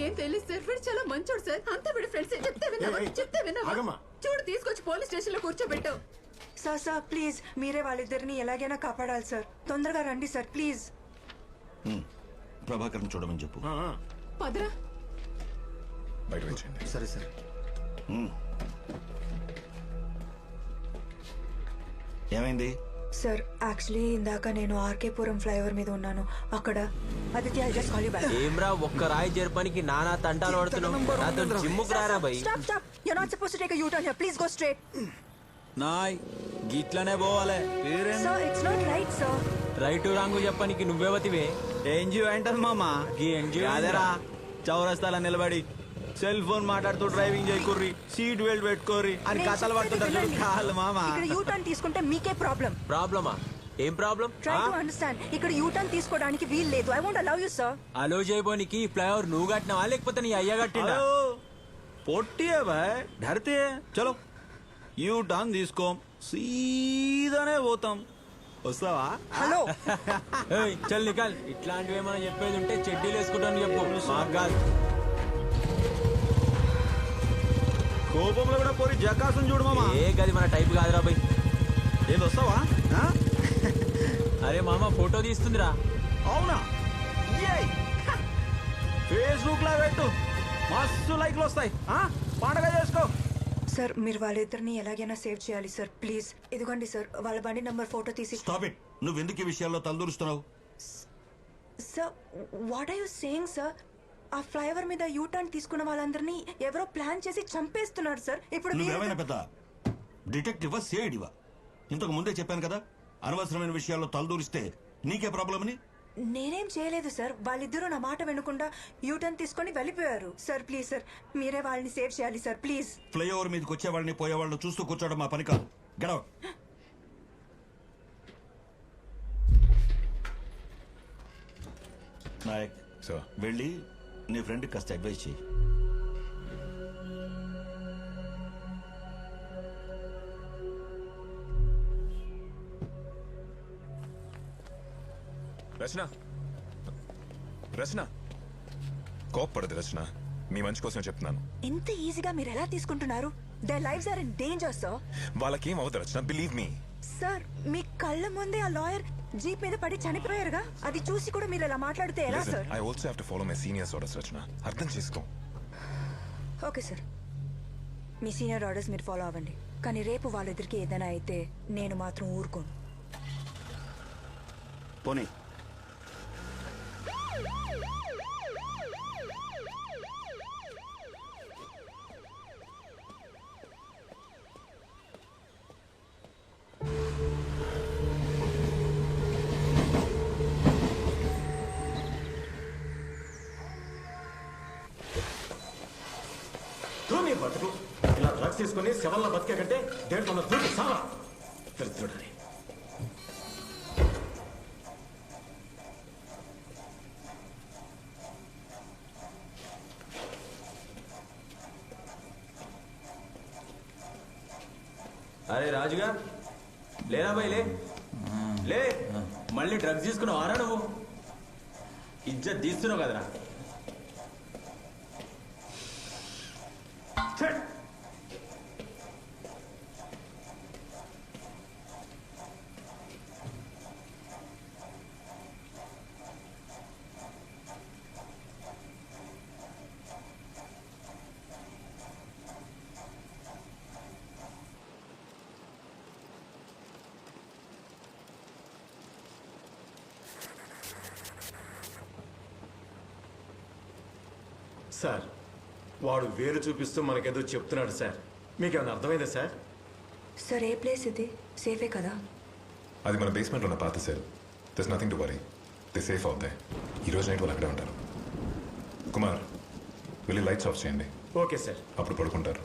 మీకేం తెలియదు సార్, వీడు చాలా మంచోడు సార్. అంతా వీడి ఫ్రెండ్స్. చెప్తే విన్నావా? చూడు, తీసుకొచ్చి పోలీస్ స్టేషన్ లో కూర్చోబెట్టావు. సార్ ప్లీజ్, మీరే వాళ్ళిద్దరిని ఎలాగైనా కాపాడాలి సార్. తొందరగా రండి సార్ ప్లీజ్. ప్రభాకర్ చూడమని చెప్పు. పదరా. బయట వచ్చేయండి. సరే సార్. ఏమైంది సార్ యాక్చువల్లీ ఇందాక నేను ఆర్కేపురం ఫ్లైఓవర్ మీద ఉన్నాను. అక్కడ Aditya I just call you back. ఏమ్రా ఒక్క రాయి జరపనికి నానా తంటాలు పడుతున్నావు. నాతో జిమ్ముకు రారా బై. Stop you are not supposed to take a U turn here. Please go straight. నాయ్ గిట్లనే పోవాలే. Sir it's not right sir. Right wrong చెప్పనికి నువ్వేవతివే. ఎన్జిఓ ఏంటది మామా? గీ ఎన్జిఓ అదేరా చౌరస్తాల నిలబడి సెల్ ఫోన్ మాట్లాడుతూ డ్రైవింగ్ చేయకుర్రి, సీట్ బెల్ట్ పెట్టుకోర్రి అని కథలు పడుతుంటారు కాదు మామా. ఇక్కడ యూ టర్న్ తీసుకుంటే మీకే ప్రాబ్లం. ప్రాబ్లమా? ఏం ప్రాబ్లం? Try to understand. ఇక్కడ యూ టర్న్ తీసుకోవడానికి వీలు లేదు. I won't allow you sir. Allow చేయబోనికి ఫ్లైఓవర్ నువ్వు కట్టినావా లేకపోతే నీ అయ్య కట్టినా? పొట్టి బాయ్ ధరితే చలో యూ టర్న్ తీసుకో, సీదానే పోతాం. వస్తావా? హలో చల్ నికాల్. ఇట్లాంటివి ఏమైనా చెప్పేది ఉంటే చెడ్డీలు వేసుకుంటాను చెప్పు. మాకు కాదు. కోపంలో కూడా పోరి జకాసం చూడు మామా. ఏ గది మన టైప్ కాదురా బై. ఏది వస్తావా? అరే మామ ఫోటో తీస్తుందిరా. అవునా? ఫేస్బుక్ లో పెట్టు, మస్తు లైక్లు వస్తాయి. పండగ చేసుకో. సార్ మీరు వాళ్ళిద్దరిని ఎలాగైనా సేవ్ చేయాలి సార్ ప్లీజ్. ఇదిగోండి సార్ వాళ్ళ బండి నంబర్ ఫోటో తీసి. Stop it. నువ్వు ఎందుకు ఈ విషయాల్లో తలదూరుస్తున్నావు? Sir what are you saying sir? ఆ ఫ్లైఓవర్ మీద యూ టర్న్ తీసుకున్న వాళ్ళందరినీ ఎవరో ప్లాన్ చేసి చంపేస్తున్నారు సార్. ఇప్పుడు నువ్వేమైనా పెద్ద డిటెక్టివా సిఐడివా? ఇంతకు ముందే చెప్పాను కదా, అనవసరమైన విషయాల్లో తలదూరిస్తే నీకే ప్రాబ్లం అని. నేనేం చేయలేదు సార్. వాళ్ళిద్దరూ నా మాట వినకుండా యూ టర్న్ తీసుకొని వెళ్ళిపోయారు సార్. ప్లీజ్ సార్ మీరే వాళ్ళని సేవ్ చేయాలి సార్ ప్లీజ్. ఫ్లైఓవర్ మీదకి వచ్చే వాళ్ళని పోయే వాళ్ళని చూస్తూ కూర్చోవడం మా పని కాదు. గడవ. నాయక్ సార్ వెళ్ళి నీ ఫ్రెండ్ కాస్త అడ్వైజ్ చేయి. రచన, రచన కోప్పడదు రచన, మీ మంచి కోసం చెప్తున్నాను. ఎంత ఈజీగా మీరు ఎలా తీసుకుంటున్నారు? Their lives are in danger sir. వాళ్ళకేం అవదు రచన, బిలీవ్ మీ. సార్ మీ కళ్ళ ముందే ఆ లాయర్ జీప్ మీద పడి చనిపోయారుగా, అది చూసి కూడా మీరు ఇలా మాట్లాడితే ఎలా sir? I also have to follow my seniors orders Rachana, అర్థం చేసుకో. ఓకే సార్, మీ సీనియర్ ఆర్డర్స్ మీరు ఫాలో అవ్వండి. కానీ రేపు వాళ్ళిద్దరికి ఏదైనా అయితే నేను మాత్రం ఊరుకోను. పోనీ బతుకు ఇలా డ్రగ్స్ తీసుకుని శవల్లో బతికే కంటే దేంట్లో దూకి సావా తెలుసుడని. అరే రాజుగా లేరా బై, లే. మళ్ళీ డ్రగ్స్ తీసుకున్నావు ఆరా? నువ్వు ఇజ్జత్ తీస్తున్నావు కదరా. సార్ వాడు వేరు చూపిస్తూ మనకేదో చెప్తున్నాడు సార్. మీకేమైనా అర్థమైందా సార్? సార్ ఏ ప్లేస్ ఇది? సేఫే కదా? అది మన బేస్మెంట్లో ఉన్న పాత cell. There's nothing to worry, they safe అవుతాయి. ఈ రోజు నైట్ వాళ్ళు అక్కడే ఉంటారు. కుమార్ వెళ్ళి లైట్స్ ఆఫ్ చేయండి. Okay sir. అప్పుడు పడుకుంటారు.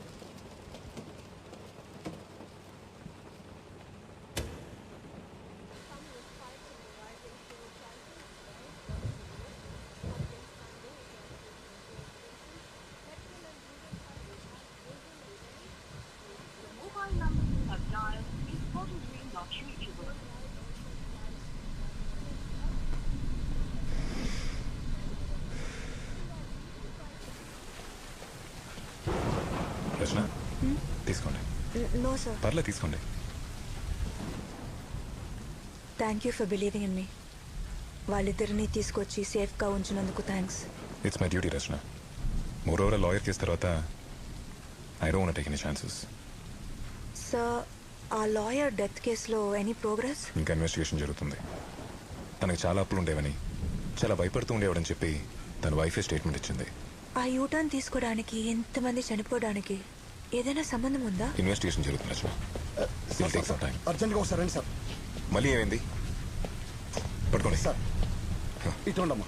రచన తీసుకోండి. No sir. పర్లేదు తీసుకోండి. Thank you for believing in me. వాళ్ళిద్దరిని తీసుకొచ్చి సేఫ్గా ఉంచినందుకు thanks. It's my duty Rachana. Moreover lawyer case తర్వాత I don't want take any chances. Sir, ఆ లాయర్ డెత్ కేసులో ఎనీ ప్రోగ్రెస్? ఇంకా ఇన్వెస్టిగేషన్ జరుగుతుంది. తనకి చాలా అప్పులు ఉండేవని, చాలా భయపడుతూ ఉండేవాడని చెప్పి తన వైఫే స్టేట్మెంట్ ఇచ్చింది. ఆ యూటర్న్ తీసుకోవడానికి ఎంతమంది చనిపోవడానికి ఏదైనా సంబంధం ఉందా? ఇన్వెస్టిగేషన్ జరుగుతుంది రచన. It'll take some time. అర్జెంట్గా ఒకసారి రండి సార్. మళ్ళీ ఏమైంది? పట్టుకోండి సార్ ఇటు ఉండమ్మా.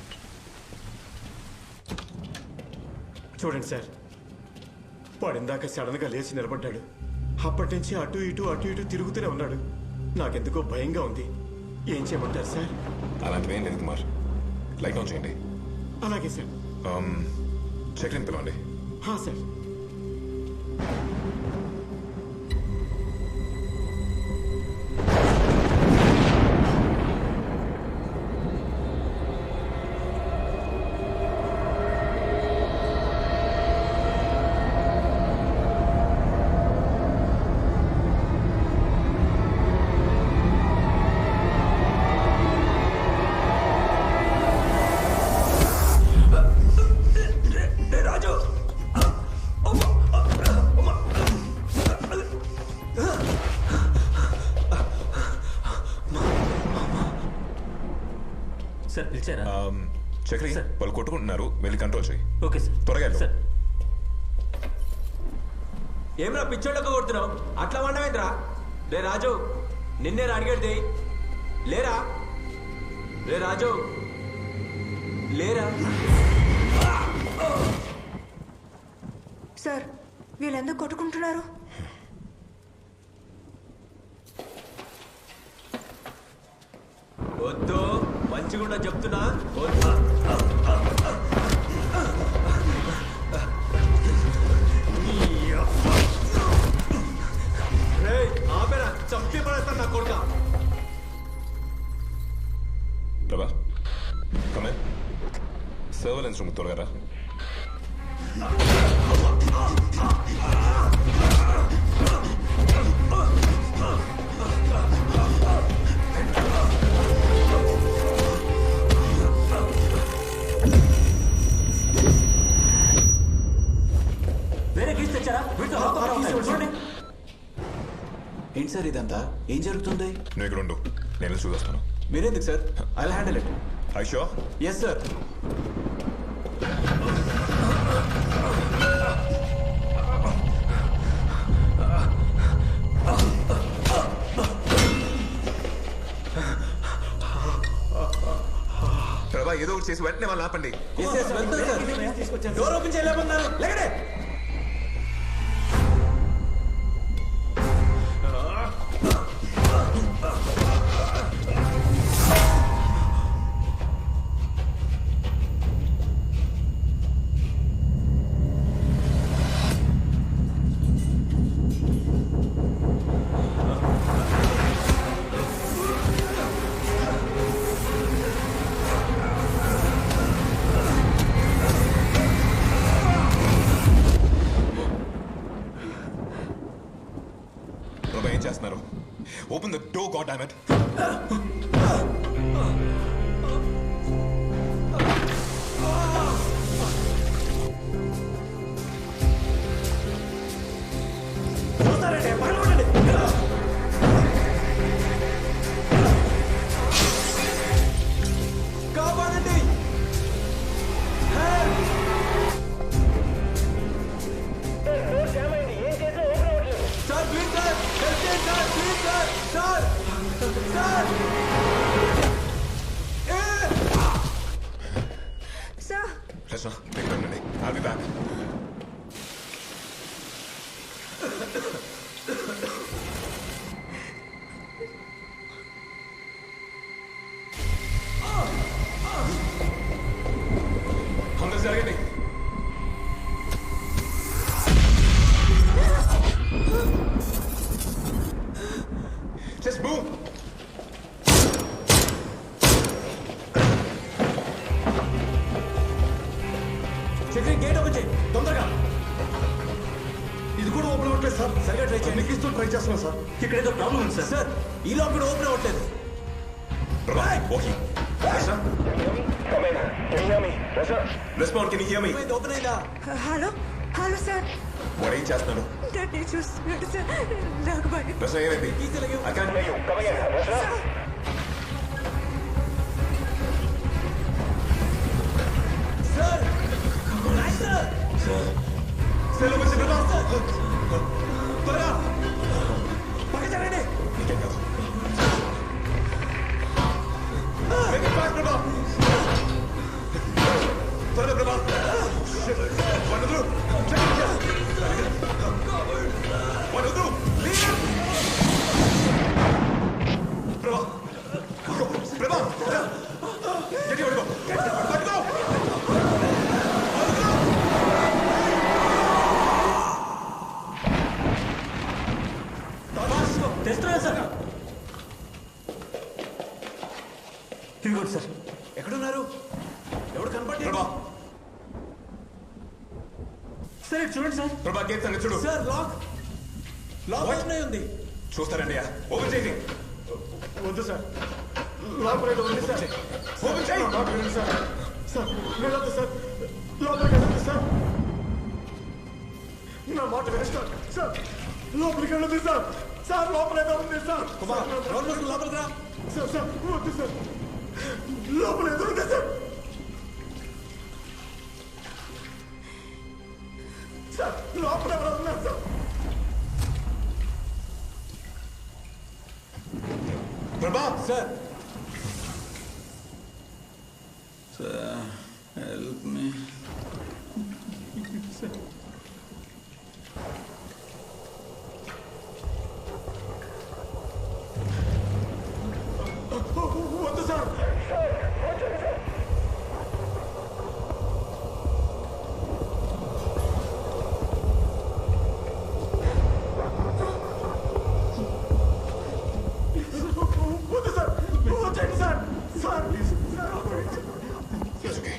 చూడండి సార్, వాడు ఇందాక సడన్గా లేచి నిలబడ్డాడు. అప్పటి నుంచి అటు ఇటు తిరుగుతూనే ఉన్నాడు. నాకెందుకో భయంగా ఉంది. ఏం చేయమంటారు సార్? అలాంటివి ఏం లేదు కుమార్. లైట్ ఆన్ చేయండి. అలాగే సార్. చెక్లిన్ పిలవండి. సార్. సార్ పిలిచారా? చక్రి, వాళ్ళు కొట్టుకుంటున్నారు, వెళ్ళి కంట్రోల్ చేయి. Okay sir. త్వరగా వెళ్ళు. సార్ ఏమ్రా పిచ్చోళ్ళకు కొడుతున్నావు? అట్లా వండవేంద్రా? రే రాజు, నిన్నేరా అడిగేది? లేరా? రే రాజు, లేరా? సార్, వీళ్ళెందుకు కొట్టుకుంటున్నారు? వద్దు, మంచిగుండా చెప్తున్నా. వద్దు. ఆపేరా, చంపి పడేస్తాను నా కొడుక. ప్రభా, కమే సర్వేలెన్స్ రూమ్ త్వరగా రా. వేరే కేసు తెచ్చారా? చూడండి. ఏంటి సార్ ఇదంతా? ఏం జరుగుతుంది? నువ్వు ఇక్కడ ఉండు, నేను చూస్తాను. మీరెందుకు sir? I will handle it. I sure? Yes sir. Prabha, ఏదో ఒకటి చేసి వెంటనే వాళ్ళు ఆపండి. డోర్ ఓపెన్ చేయలేమన్నారు. లేకడే. ప్రభా, ఏం చేస్తున్నారు? Open the door, god damn it. కాపాడండి. సార్ ప్లీజ్ సార్, హెల్ప్ చేయండి sir, please sir. Sir sir sir, Rachana, దగ్గర ఉండండి. I'll be back. అందరూ జరగండి. Just move. Chakri, gate open చేయి తొందరగా. ఇది కూడా ఓపెన్ అవ్వట్లేదు సార్. సరిగా ట్రై చేయండి. ఎక్కిస్తూ ట్రై చేస్తున్నాం సార్. ఇక్కడ ఏదో ప్రాబ్లం ఉంది సార్. సార్ ఈ లాక్ కూడా ఓపెన్ అవ్వట్లేదు. Okay respond can you here me open అయిందా? హలో హలో సార్, వాడు ఏం చేస్తున్నాడు నన్ను చూస్తున్నాడు సార్. నాకు భయం. రసన ఏమైంది I can't hear you coming in Rasana sir nice sir. Cell వచ్చి బ్రదర్ త్వరగా పక్క జరగండి. నీకేం కాదు మేక్ ఇట్ ఫాస్ట్ బ్రదర్ త్వరగా బ్రదర్ వనదు వనదు brother brother get your go let's go తెస్తున్నాను సార్. ఇదిగోండి సార్. ఎక్కడున్నారు? ఎవడు కనపడలేదు. ప్రభా సార్ ఇటు చూడండి సార్. ప్రభా గేట్ సంగతి చూడు సార్ లాక్ ఓపెన్ అయి ఉంది. చూస్తారండి ఓపెన్ చేసి వద్దు సార్, లోపల ఏదో ఉంది సార్. ఓపెన్ చేయి నా మాట వినండి సార్. సార్ వెళ్ళొద్దు సార్, లోపలికి వెళ్ళొద్దు సార్. నా మాట వినండి సార్. సార్ లోపలికి వెళ్ళొద్దు సార్. సార్ లోపల ఏదో ఉంది సార్. కుమార్ రోడ్ మూసుకుని లోపలికి రా. సార్ సార్ వద్దు సార్, లోపల ఏదో ఉంది సార్. సార్ లోపల ఎవరో ఉన్నారు సార్. ప్రభా సార్ హెల్ప్ మీ. వద్దు సార్. వద్దు సార్, వచ్చేయండి sir. Sir please sir, it's okay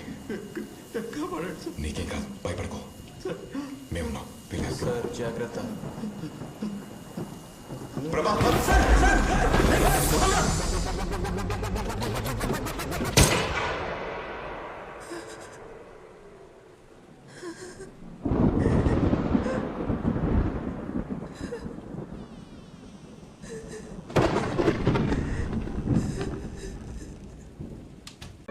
నీకేం కాదు భయపడుకో మేమున్నాం ప్లీజ్ సార్ జాగ్రత్త. ప్రభా సార్